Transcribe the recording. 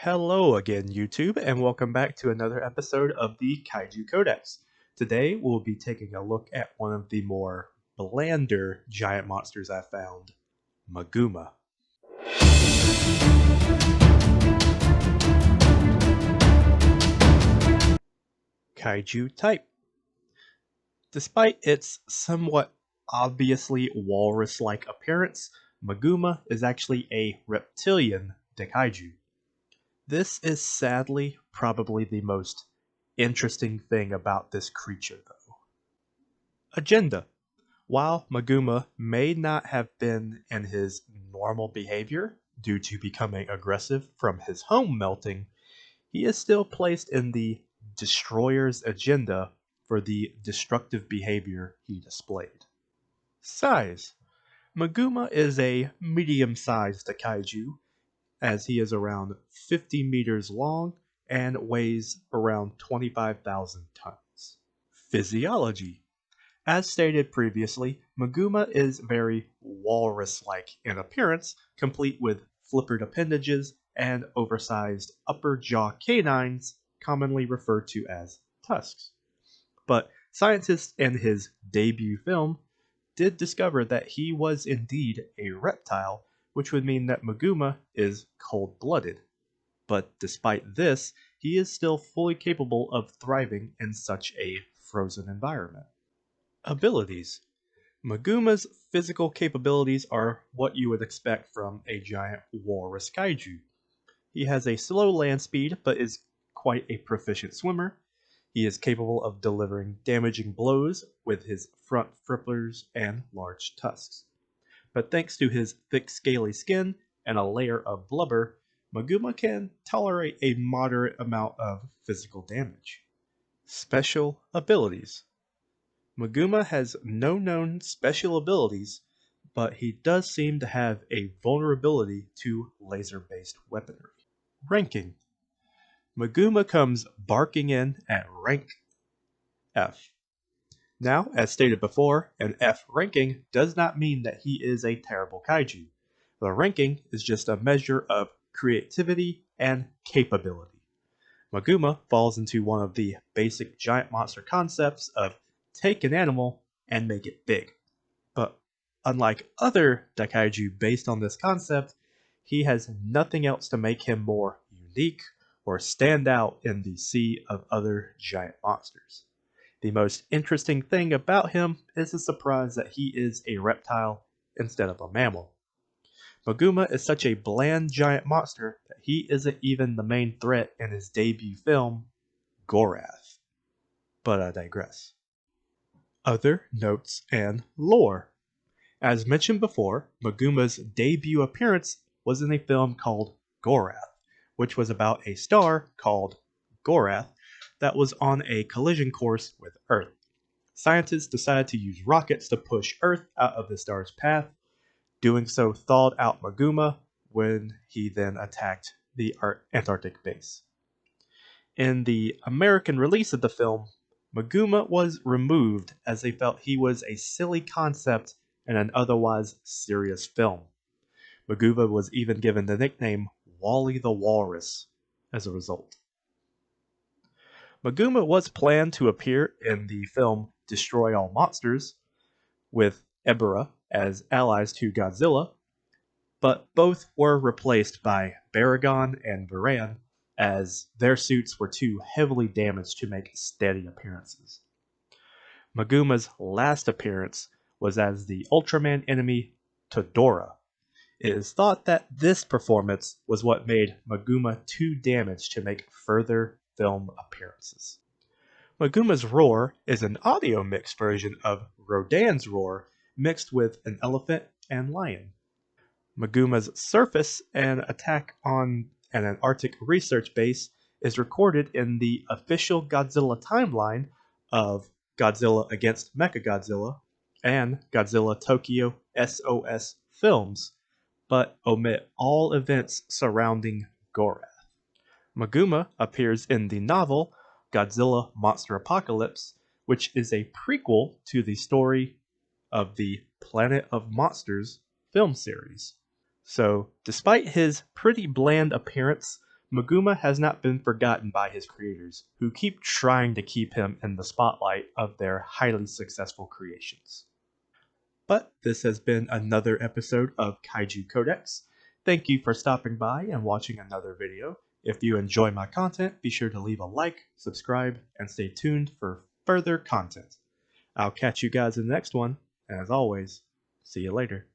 Hello again, YouTube, and welcome back to another episode of the Kaiju Codex. Today, we'll be taking a look at one of the more blander giant monsters I found, Maguma. Kaiju Type. Despite its somewhat obviously walrus-like appearance, Maguma is actually a reptilian Kaiju. This is sadly probably the most interesting thing about this creature, though. Agenda. While Maguma may not have been in his normal behavior due to becoming aggressive from his home melting, he is still placed in the Destroyer's agenda for the destructive behavior he displayed. Size. Maguma is a medium-sized kaiju, as he is around 50 meters long and weighs around 25,000 tons. Physiology. As stated previously, Maguma is very walrus-like in appearance, complete with flippered appendages and oversized upper jaw canines, commonly referred to as tusks. But scientists in his debut film did discover that he was indeed a reptile, which would mean that Maguma is cold-blooded. But despite this, he is still fully capable of thriving in such a frozen environment. Abilities. Maguma's physical capabilities are what you would expect from a giant walrus kaiju. He has a slow land speed, but is quite a proficient swimmer. He is capable of delivering damaging blows with his front flippers and large tusks. But thanks to his thick scaly skin and a layer of blubber, Maguma can tolerate a moderate amount of physical damage. Special abilities. Maguma has no known special abilities, but he does seem to have a vulnerability to laser-based weaponry. Ranking. Maguma comes barking in at rank F. Now, as stated before, an F ranking does not mean that he is a terrible kaiju. The ranking is just a measure of creativity and capability. Maguma falls into one of the basic giant monster concepts of take an animal and make it big. But unlike other Daikaiju based on this concept, he has nothing else to make him more unique or stand out in the sea of other giant monsters. The most interesting thing about him is the surprise that he is a reptile instead of a mammal. Maguma is such a bland giant monster that he isn't even the main threat in his debut film, Gorath. But I digress. Other notes and lore. As mentioned before, Maguma's debut appearance was in a film called Gorath, which was about a star called Gorath that was on a collision course with Earth. Scientists decided to use rockets to push Earth out of the star's path. Doing so thawed out Maguma when he then attacked the Antarctic base. In the American release of the film, Maguma was removed as they felt he was a silly concept in an otherwise serious film. Maguma was even given the nickname Wally the Walrus as a result. Maguma was planned to appear in the film Destroy All Monsters, with Ebirah as allies to Godzilla, but both were replaced by Baragon and Varan, as their suits were too heavily damaged to make steady appearances. Maguma's last appearance was as the Ultraman enemy Todora. It is thought that this performance was what made Maguma too damaged to make further film appearances. Maguma's roar is an audio mix version of Rodan's roar mixed with an elephant and lion. Maguma's surface and attack on an Antarctic research base is recorded in the official Godzilla timeline of Godzilla against Mechagodzilla and Godzilla Tokyo SOS films, but omit all events surrounding Gorath. Maguma appears in the novel Godzilla Monster Apocalypse, which is a prequel to the story of the Planet of Monsters film series. So, despite his pretty bland appearance, Maguma has not been forgotten by his creators, who keep trying to keep him in the spotlight of their highly successful creations. But this has been another episode of Kaiju Codex. Thank you for stopping by and watching another video. If you enjoy my content, be sure to leave a like, subscribe, and stay tuned for further content. I'll catch you guys in the next one, and as always, see you later.